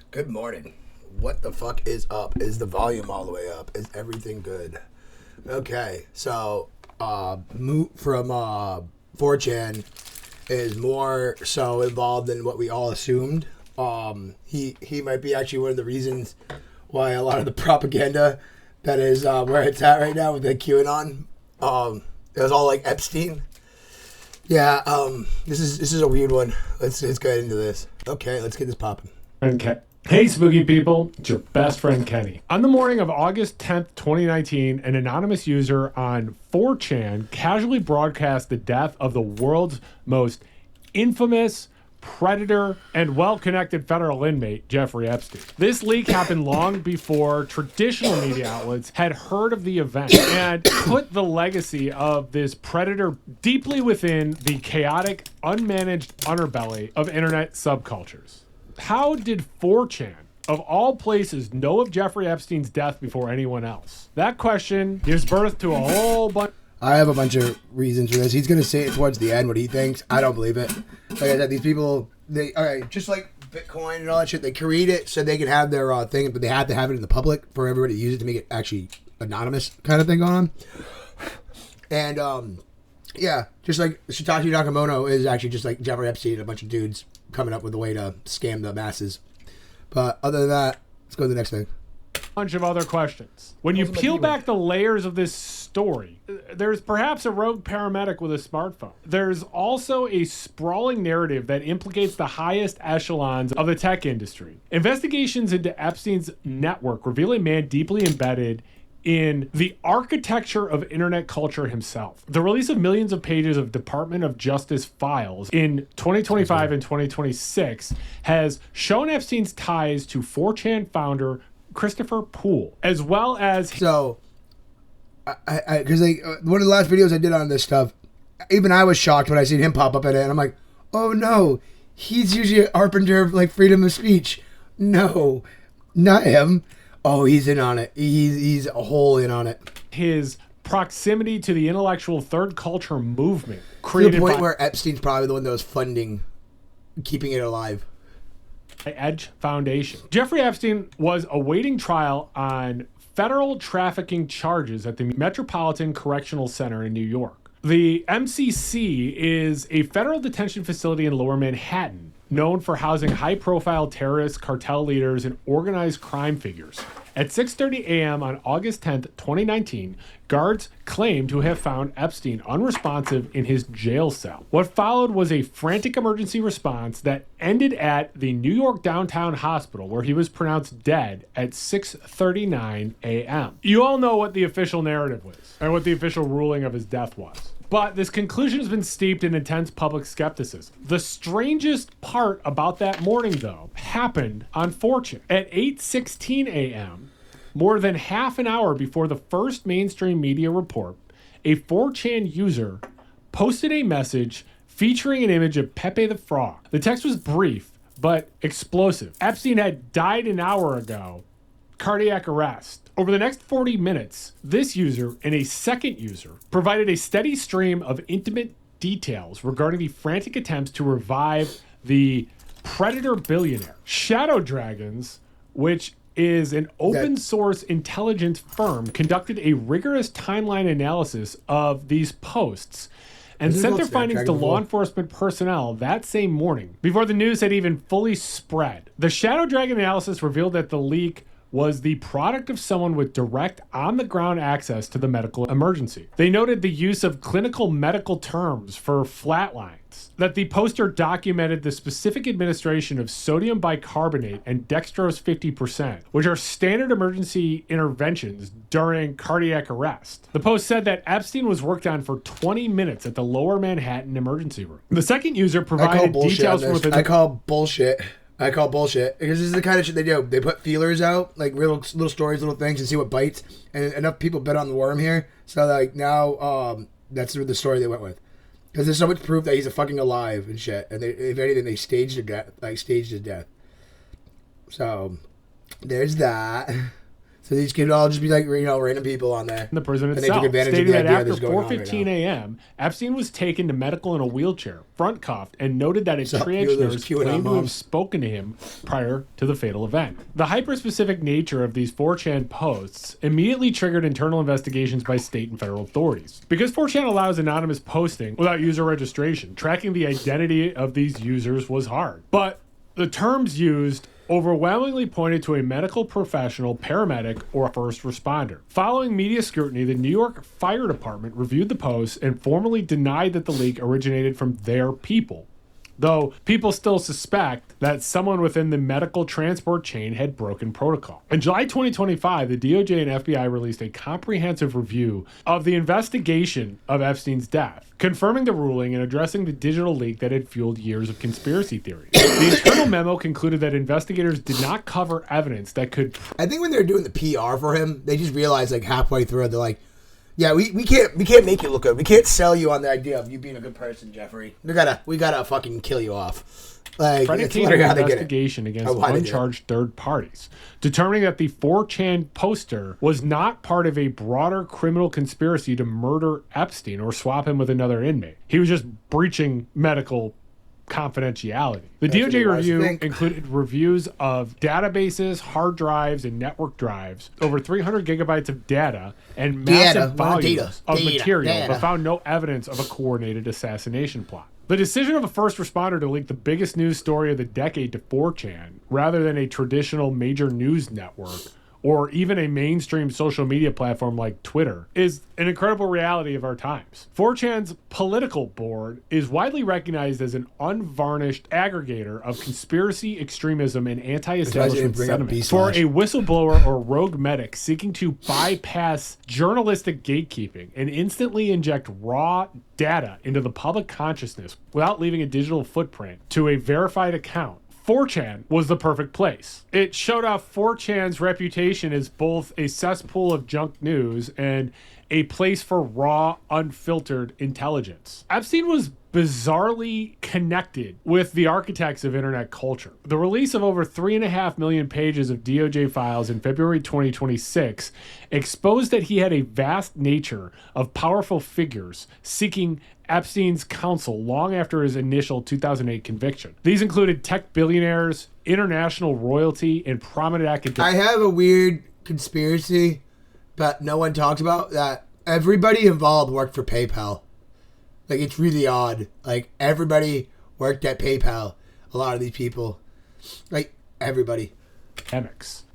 Good morning. What the fuck is up? Is the volume all the way up? Is everything good? Okay, so Moot from 4chan is more so involved than what we all assumed. He might be actually one of the reasons why a lot of the propaganda that is where it's at right now with the QAnon, it was all like Epstein. Yeah, this is a weird one. Let's get into this. Okay, let's get this popping. Okay. Hey, spooky people, it's your best friend Kenny. On the morning of August 10th, 2019, an anonymous user on 4chan casually broadcast the death of the world's most infamous predator and well-connected federal inmate, Jeffrey Epstein. This leak happened long before traditional media outlets had heard of the event and put the legacy of this predator deeply within the chaotic, unmanaged underbelly of internet subcultures. How did 4chan, of all places, know of Jeffrey Epstein's death before anyone else? That question gives birth to a whole bunch. I have a bunch of reasons for this. He's going to say it towards the end, what he thinks. I don't believe it. Like I said, these people, all right, just like Bitcoin and all that shit, they create it so they can have their thing, but they have to have it in the public for everybody to use it to make it actually anonymous kind of thing going on. And, yeah, just like Satoshi Nakamoto is actually just like Jeffrey Epstein and a bunch of dudes coming up with a way to scam the masses. But other than that, let's go to the next thing. Bunch of other questions. When you peel back the layers of this story, there's perhaps a rogue paramedic with a smartphone. There's also a sprawling narrative that implicates the highest echelons of the tech industry. Investigations into Epstein's network reveal a man deeply embedded in the architecture of internet culture himself. The release of millions of pages of Department of Justice files in 2025 and 2026 has shown Epstein's ties to 4chan founder Christopher Poole, as well as... So, because one of the last videos I did on this stuff, even I was shocked when I seen him pop up in it, and I'm like, oh no, he's usually a harbinger of like freedom of speech. No, not him. Oh, he's in on it. He's a whole in on it. His proximity to the intellectual third culture movement created to the point where Epstein's probably the one that was funding keeping it alive. Edge Foundation. Jeffrey Epstein was awaiting trial on federal trafficking charges at the Metropolitan Correctional Center in New York. The MCC is a federal detention facility in Lower Manhattan, known for housing high-profile terrorists, cartel leaders, and organized crime figures. At 6:30 a.m. on August 10th, 2019, guards claimed to have found Epstein unresponsive in his jail cell. What followed was a frantic emergency response that ended at the New York Downtown Hospital, where he was pronounced dead at 6:39 a.m. You all know what the official narrative was, and what the official ruling of his death was. But this conclusion has been steeped in intense public skepticism. The strangest part about that morning, though, happened on 4chan. At 8:16 a.m., more than half an hour before the first mainstream media report, a 4chan user posted a message featuring an image of Pepe the Frog. The text was brief, but explosive. Epstein had died an hour ago. Cardiac arrest. Over the next 40 minutes, this user and a second user provided a steady stream of intimate details regarding the frantic attempts to revive the predator billionaire. Shadow Dragons, which is an open source intelligence firm, conducted a rigorous timeline analysis of these posts and sent their findings to law enforcement personnel that same morning, before the news had even fully spread. The Shadow Dragon analysis revealed that the leak was the product of someone with direct on-the-ground access to the medical emergency. They noted the use of clinical medical terms for flatlines, that the poster documented the specific administration of sodium bicarbonate and dextrose 50%, which are standard emergency interventions during cardiac arrest. The post said that Epstein was worked on for 20 minutes at the Lower Manhattan emergency room. The second user provided details from within... I call bullshit because this is the kind of shit they do. They put feelers out, like little stories, little things, and see what bites. And enough people bet on the worm here, so like now that's the story they went with. Because there's so much proof that he's a fucking alive and shit. And if anything, they staged his death. So there's that. So these could all just be like, random people on there. In the prison and itself, they took advantage stating of the that idea after that's going on right 4:15 now. a.m., Epstein was taken to medical in a wheelchair, front cuffed, and noted that a triage there's nurse QAnon claimed to have moms. spoken to him prior to the fatal event. The hyper-specific nature of these 4chan posts immediately triggered internal investigations by state and federal authorities. Because 4chan allows anonymous posting without user registration, tracking the identity of these users was hard. But the terms used overwhelmingly pointed to a medical professional, paramedic, or first responder. Following media scrutiny, the New York Fire Department reviewed the posts and formally denied that the leak originated from their people, though people still suspect that someone within the medical transport chain had broken protocol. In July 2025, the DOJ and FBI released a comprehensive review of the investigation of Epstein's death, confirming the ruling and addressing the digital leak that had fueled years of conspiracy theories. The internal memo concluded that investigators did not cover evidence that could... I think when they're doing the PR for him, they just realized like halfway through, they're like, yeah, we can't make you look good. We can't sell you on the idea of you being a good person, Jeffrey. We gotta fucking kill you off. Like, predicated an investigation against uncharged third parties, determining that the 4chan poster was not part of a broader criminal conspiracy to murder Epstein or swap him with another inmate. He was just breaching medical confidentiality. The DOJ review included reviews of databases, hard drives, and network drives, over 300 gigabytes of data, and massive volumes of material, but found no evidence of a coordinated assassination plot. The decision of a first responder to leak the biggest news story of the decade to 4chan, rather than a traditional major news network, or even a mainstream social media platform like Twitter, is an incredible reality of our times. 4chan's political board is widely recognized as an unvarnished aggregator of conspiracy, extremism, and anti-establishment sentiment. For a whistleblower or rogue medic seeking to bypass journalistic gatekeeping and instantly inject raw data into the public consciousness without leaving a digital footprint to a verified account, 4chan was the perfect place. It showed off 4chan's reputation as both a cesspool of junk news and a place for raw, unfiltered intelligence. Epstein was bizarrely connected with the architects of internet culture. The release of over 3.5 million pages of DOJ files in February 2026 exposed that he had a vast nature of powerful figures seeking Epstein's counsel long after his initial 2008 conviction. These included tech billionaires, international royalty, and prominent academics. I have a weird conspiracy that no one talks about, that everybody involved worked for PayPal. Like, it's really odd. Like, everybody worked at PayPal. A lot of these people. Like, everybody.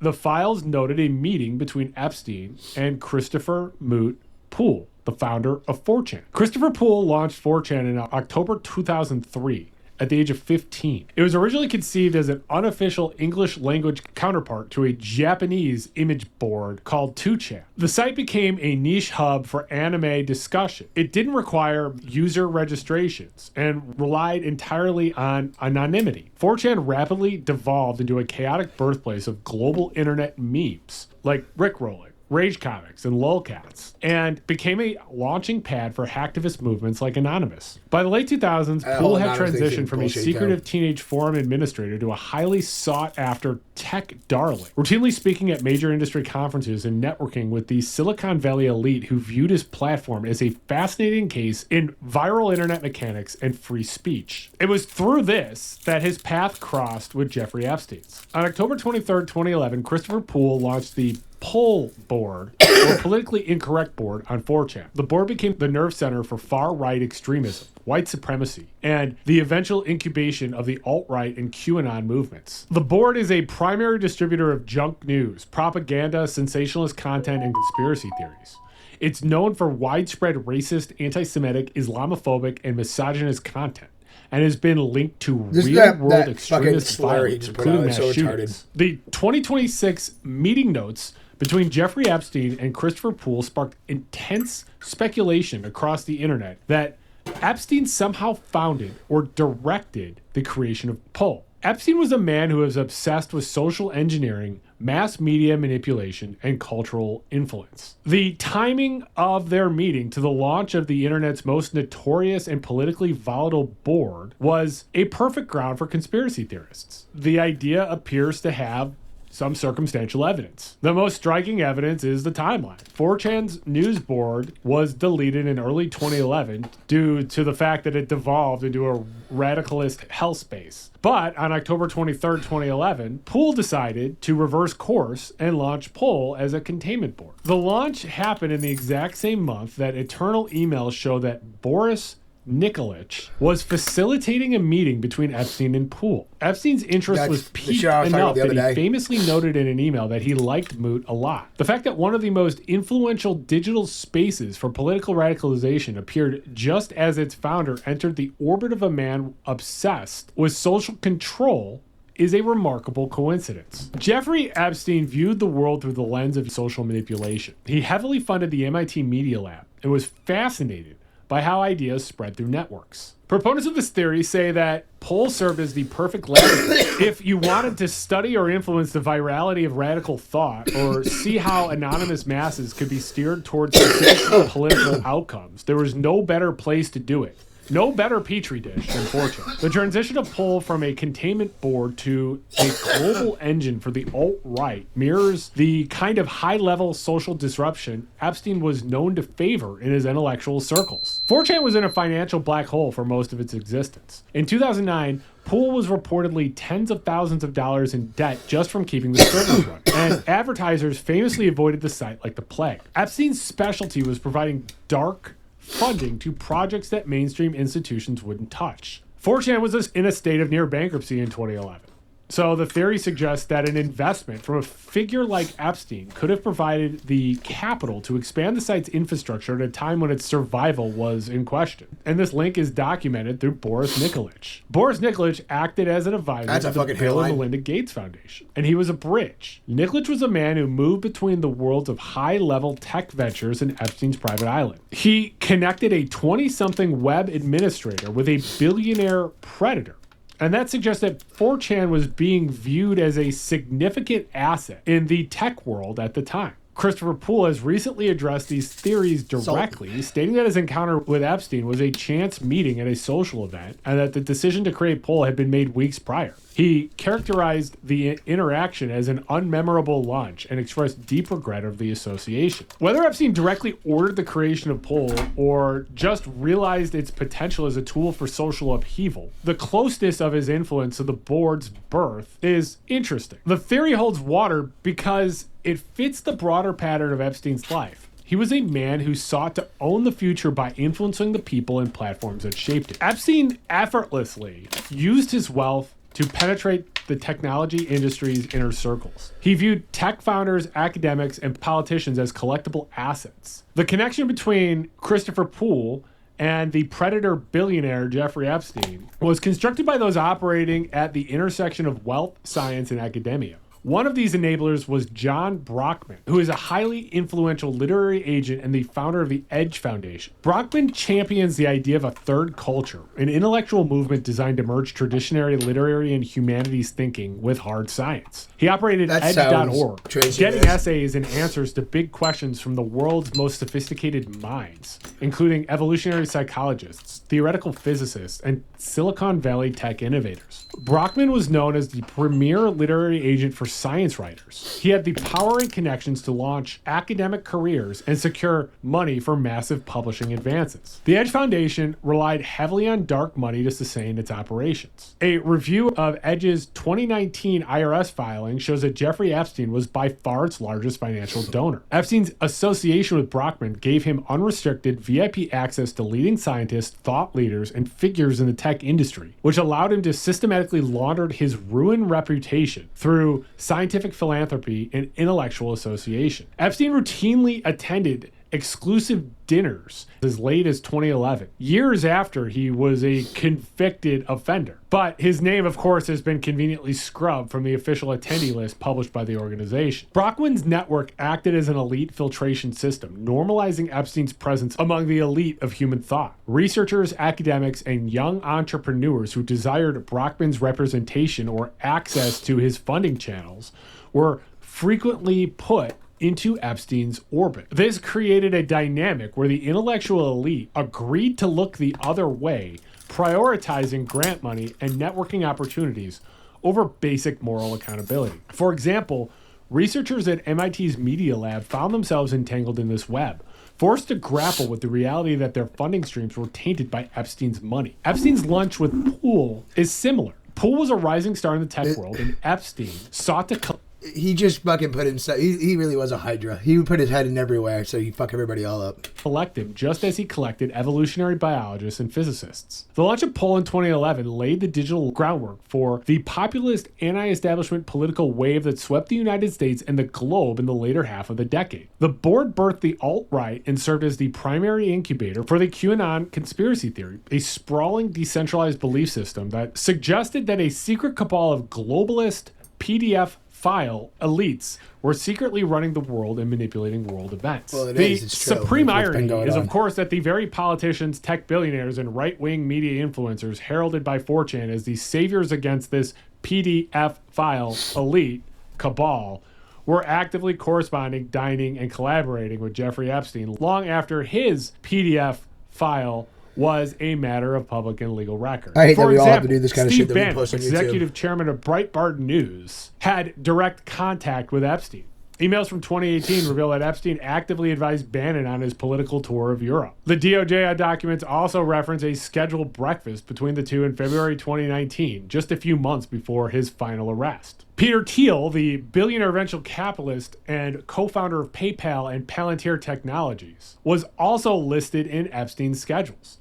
The files noted a meeting between Epstein and Christopher Moot Poole, the founder of 4chan. Christopher Poole launched 4chan in October 2003 at the age of 15. It was originally conceived as an unofficial English language counterpart to a Japanese image board called 2chan. The site became a niche hub for anime discussion. It didn't require user registrations and relied entirely on anonymity. 4chan rapidly devolved into a chaotic birthplace of global internet memes like Rickrolling, Rage Comics, and lolcats, and became a launching pad for hacktivist movements like Anonymous. By the late 2000s, Poole had transitioned from a secretive teenage forum administrator to a highly sought-after tech darling, routinely speaking at major industry conferences and networking with the Silicon Valley elite who viewed his platform as a fascinating case in viral internet mechanics and free speech. It was through this that his path crossed with Jeffrey Epstein's. On October 23rd, 2011, Christopher Poole launched the Poole board, or politically incorrect board, on 4chan. The board became the nerve center for far-right extremism, white supremacy, and the eventual incubation of the alt-right and QAnon movements. The board is a primary distributor of junk news, propaganda, sensationalist content, and conspiracy theories. It's known for widespread racist, anti-Semitic, Islamophobic, and misogynist content, and has been linked to real-world extremist violence, including mass shootings. The 2026 meeting notes between Jeffrey Epstein and Christopher Poole sparked intense speculation across the internet that Epstein somehow founded or directed the creation of Poole. Epstein was a man who was obsessed with social engineering, mass media manipulation, and cultural influence. The timing of their meeting to the launch of the internet's most notorious and politically volatile board was a perfect ground for conspiracy theorists. The idea appears to have some circumstantial evidence. The most striking evidence is the timeline. 4chan's news board was deleted in early 2011 due to the fact that it devolved into a radicalist hellspace. But on October 23rd, 2011, Poole decided to reverse course and launch Poole as a containment board. The launch happened in the exact same month that internal emails show that Boris Nikolic was facilitating a meeting between Epstein and Poole. Epstein's interest was piqued enough that he famously noted in an email that he liked Moot a lot. The fact that one of the most influential digital spaces for political radicalization appeared just as its founder entered the orbit of a man obsessed with social control is a remarkable coincidence. Jeffrey Epstein viewed the world through the lens of social manipulation. He heavily funded the MIT Media Lab and was fascinated by how ideas spread through networks. Proponents of this theory say that Poole served as the perfect laboratory. If you wanted to study or influence the virality of radical thought or see how anonymous masses could be steered towards specific political outcomes, there was no better place to do it. No better petri dish than 4chan. The transition of Poole from a containment board to a global engine for the alt-right mirrors the kind of high-level social disruption Epstein was known to favor in his intellectual circles. 4chan was in a financial black hole for most of its existence. In 2009, Poole was reportedly tens of thousands of dollars in debt just from keeping the servers running, and advertisers famously avoided the site like the plague. Epstein's specialty was providing dark funding to projects that mainstream institutions wouldn't touch. 4chan was in a state of near bankruptcy in 2011. So the theory suggests that an investment from a figure like Epstein could have provided the capital to expand the site's infrastructure at a time when its survival was in question. And this link is documented through Boris Nikolic. Boris Nikolic acted as an advisor to the Bill and Melinda Gates Foundation, and he was a bridge. Nikolic was a man who moved between the worlds of high-level tech ventures and Epstein's private island. He connected a 20-something web administrator with a billionaire predator. And that suggests that 4chan was being viewed as a significant asset in the tech world at the time. Christopher Poole has recently addressed these theories directly, stating that his encounter with Epstein was a chance meeting at a social event and that the decision to create Poole had been made weeks prior. He characterized the interaction as an unmemorable lunch and expressed deep regret of the association. Whether Epstein directly ordered the creation of Poole or just realized its potential as a tool for social upheaval, the closeness of his influence to the board's birth is interesting. The theory holds water because it fits the broader pattern of Epstein's life. He was a man who sought to own the future by influencing the people and platforms that shaped it. Epstein effortlessly used his wealth to penetrate the technology industry's inner circles. He viewed tech founders, academics, and politicians as collectible assets. The connection between Christopher Poole and the predator billionaire Jeffrey Epstein was constructed by those operating at the intersection of wealth, science, and academia. One of these enablers was John Brockman, who is a highly influential literary agent and the founder of the Edge Foundation. Brockman champions the idea of a third culture, an intellectual movement designed to merge traditionary literary and humanities thinking with hard science. He operated edge.org, getting essays and answers to big questions from the world's most sophisticated minds, including evolutionary psychologists, theoretical physicists, and Silicon Valley tech innovators. Brockman was known as the premier literary agent for science writers. He had the power and connections to launch academic careers and secure money for massive publishing advances. The Edge Foundation relied heavily on dark money to sustain its operations. A review of Edge's 2019 IRS filing shows that Jeffrey Epstein was by far its largest financial donor. Epstein's association with Brockman gave him unrestricted VIP access to leading scientists, thought leaders, and figures in the tech industry, which allowed him to systematically launder his ruined reputation through scientific philanthropy and intellectual association. Epstein routinely attended exclusive dinners as late as 2011, years after he was a convicted offender. But his name, of course, has been conveniently scrubbed from the official attendee list published by the organization. Brockman's network acted as an elite filtration system, normalizing Epstein's presence among the elite of human thought. Researchers, academics, and young entrepreneurs who desired Brockman's representation or access to his funding channels were frequently put into Epstein's orbit. This created a dynamic where the intellectual elite agreed to look the other way, prioritizing grant money and networking opportunities over basic moral accountability. For example, researchers at MIT's Media Lab found themselves entangled in this web, forced to grapple with the reality that their funding streams were tainted by Epstein's money. Epstein's lunch with Poole is similar. Poole was a rising star in the tech world, and Epstein sought to... He just fucking put himself... He really was a hydra. He would put his head in everywhere, so he'd fuck everybody all up. Collect him, just as he collected evolutionary biologists and physicists. The launch of Poole in 2011 laid the digital groundwork for the populist, anti-establishment political wave that swept the United States and the globe in the later half of the decade. The board birthed the alt-right and served as the primary incubator for the QAnon conspiracy theory, a sprawling, decentralized belief system that suggested that a secret cabal of globalist PDF file elites were secretly running the world and manipulating world events. Well, the it's true. supreme It's what's irony been going is, on. of course, that the very politicians, tech billionaires, and right-wing media influencers heralded by 4chan as the saviors against this PDF file elite cabal were actively corresponding, dining, and collaborating with Jeffrey Epstein long after his PDF file was a matter of public and legal record. I hate For that we all have to example, do this kind of Steve shit that we Bannon, post on YouTube. executive chairman of Breitbart News, had direct contact with Epstein. Emails from 2018 reveal that Epstein actively advised Bannon on his political tour of Europe. The DOJ documents also reference a scheduled breakfast between the two in February 2019, just a few months before his final arrest. Peter Thiel, the billionaire venture capitalist and co-founder of PayPal and Palantir Technologies, was also listed in Epstein's schedules.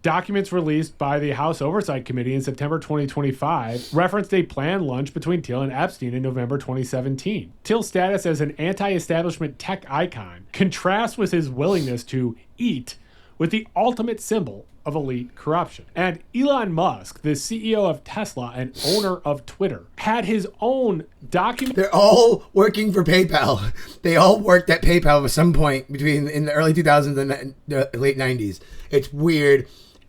Documents released by the House Oversight Committee in September 2025 referenced a planned lunch between Thiel and Epstein in November 2017. Thiel's status as an anti-establishment tech icon contrasts with his willingness to eat with the ultimate symbol of elite corruption. And Elon Musk, the CEO of Tesla and owner of Twitter, had his own document. They're all working for PayPal. They all worked at PayPal at some point between in the early 2000s and the late 90s. It's weird.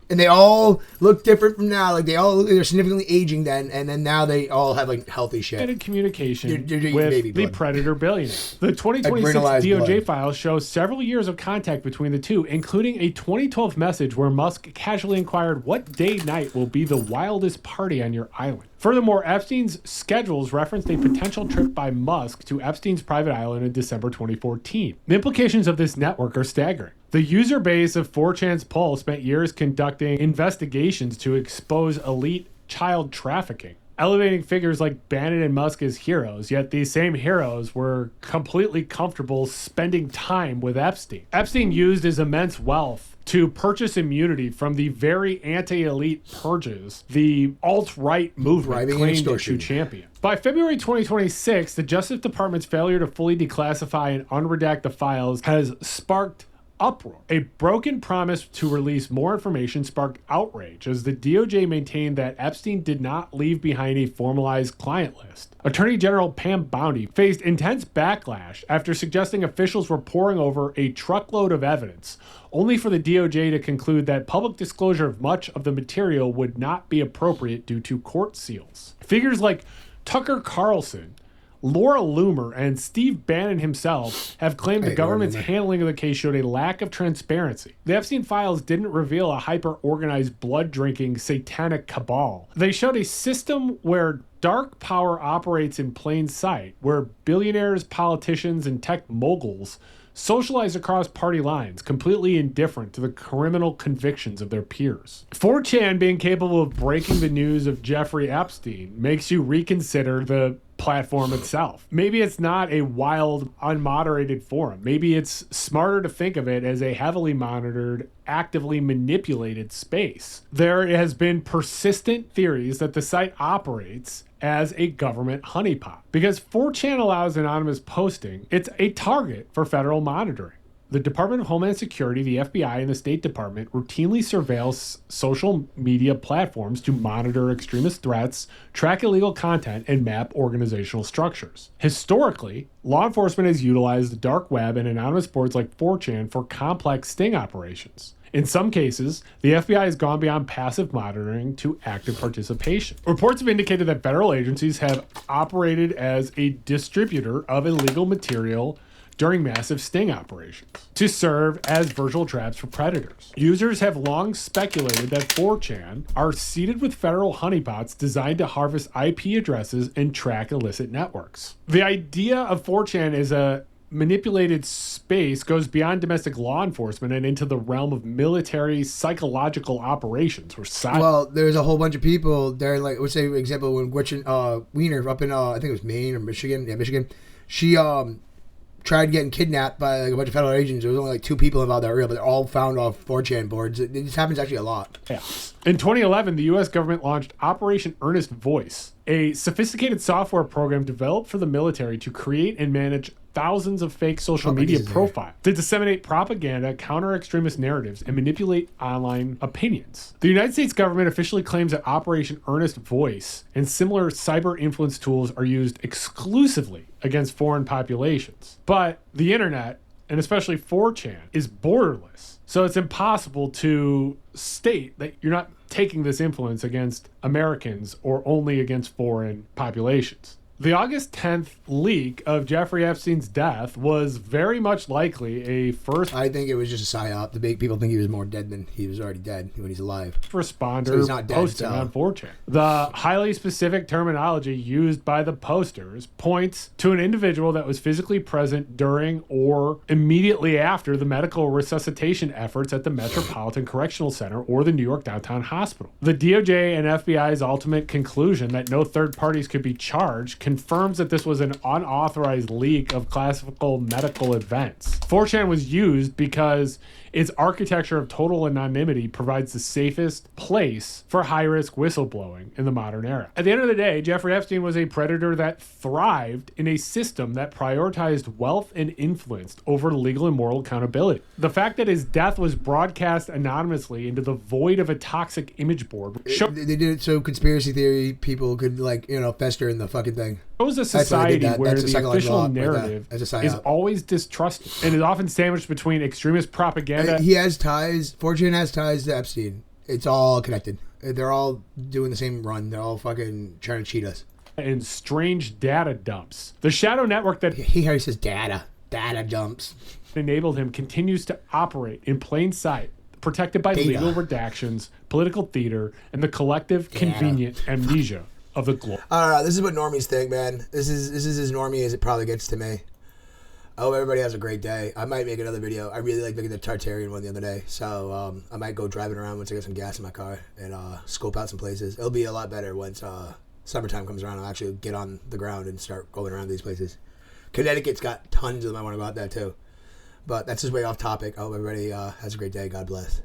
And they all look different from now. Like they're significantly aging then, and then now they all have like healthy shit. Communication You're with baby the blood. predator billionaire. The 2026 Adrenalized DOJ blood. files show several years of contact between the two, including a 2012 message where Musk casually inquired what day night will be the wildest party on your island. Furthermore, Epstein's schedules referenced a potential trip by Musk to Epstein's private island in December 2014. The implications of this network are staggering. The user base of 4chan's Poole spent years conducting investigations to expose elite child trafficking, elevating figures like Bannon and Musk as heroes, yet these same heroes were completely comfortable spending time with Epstein. Epstein used his immense wealth to purchase immunity from the very anti-elite purges the alt-right movement Bribing and claimed extortion. to champion. By February 2026, the Justice Department's failure to fully declassify and unredact the files has sparked uproar. A broken promise to release more information sparked outrage as the DOJ maintained that Epstein did not leave behind a formalized client list. Attorney General Pam Bondi faced intense backlash after suggesting officials were poring over a truckload of evidence, only for the DOJ to conclude that public disclosure of much of the material would not be appropriate due to court seals. Figures like Tucker Carlson, Laura Loomer, and Steve Bannon himself have claimed the government's handling of the case showed a lack of transparency. The Epstein files didn't reveal a hyper-organized, blood-drinking, satanic cabal. They showed a system where dark power operates in plain sight, where billionaires, politicians, and tech moguls socialize across party lines, completely indifferent to the criminal convictions of their peers. 4chan being capable of breaking the news of Jeffrey Epstein makes you reconsider the platform itself. Maybe it's not a wild, unmoderated forum. Maybe it's smarter to think of it as a heavily monitored, actively manipulated space. There has been persistent theories that the site operates as a government honeypot. Because 4chan allows anonymous posting, it's a target for federal monitoring. The Department of Homeland Security, the FBI, and the State Department routinely surveil social media platforms to monitor extremist threats, track illegal content, and map organizational structures. Historically, law enforcement has utilized the dark web and anonymous boards like 4chan for complex sting operations. In some cases, the FBI has gone beyond passive monitoring to active participation. Reports have indicated that federal agencies have operated as a distributor of illegal material during massive sting operations to serve as virtual traps for predators. Users have long speculated that 4chan are seeded with federal honeypots designed to harvest IP addresses and track illicit networks. The idea of 4chan as a manipulated space goes beyond domestic law enforcement and into the realm of military psychological operations. Well, there's a whole bunch of people there, like, let's say, for example, when Gretchen Wiener up in, I think it was Maine or Michigan. Yeah, Michigan. She tried getting kidnapped by like a bunch of federal agents. There was only like 2 people involved that were real, but they're all found off 4chan boards. This happens actually a lot. Yeah. In 2011, the U.S. government launched Operation Earnest Voice, a sophisticated software program developed for the military to create and manage thousands of fake social media profiles to disseminate propaganda, counter extremist narratives, and manipulate online opinions. The United States government officially claims that Operation Earnest Voice and similar cyber influence tools are used exclusively against foreign populations. But the internet, and especially 4chan, is borderless. So it's impossible to state that you're not taking this influence against Americans or only against foreign populations. The August 10th leak of Jeffrey Epstein's death was very much likely a first... I think it was just a psyop to make people think he was more dead than he was already dead when he's alive. Responder so he's not dead, posting on 4chan. The highly specific terminology used by the posters points to an individual that was physically present during or immediately after the medical resuscitation efforts at the Metropolitan Correctional Center or the New York Downtown Hospital. The DOJ and FBI's ultimate conclusion that no third parties could be charged confirms that this was an unauthorized leak of classifiable medical events. 4chan was used because its architecture of total anonymity provides the safest place for high-risk whistleblowing in the modern era. At the end of the day, Jeffrey Epstein was a predator that thrived in a system that prioritized wealth and influence over legal and moral accountability. The fact that his death was broadcast anonymously into the void of a toxic image board they did it so conspiracy theory people could, like, you know, fester in the fucking thing. Shows a society where the official narrative is always distrusted and is often sandwiched between extremist propaganda. He has ties. 4chan has ties to Epstein. It's all connected. They're all doing the same run. They're all fucking trying to cheat us. And strange data dumps. The shadow network that he says data dumps enabled him continues to operate in plain sight, protected by legal redactions, political theater, and the collective convenient amnesia of the globe. I don't know. This is what normies think, man. This is as normie as it probably gets to me. I hope everybody has a great day. I might make another video. I really like making the Tartarian one the other day. So I might go driving around once I get some gas in my car and scope out some places. It'll be a lot better once summertime comes around. I'll actually get on the ground and start going around these places. Connecticut's got tons of them. I want to go out there too. But that's just way off topic. I hope everybody has a great day. God bless.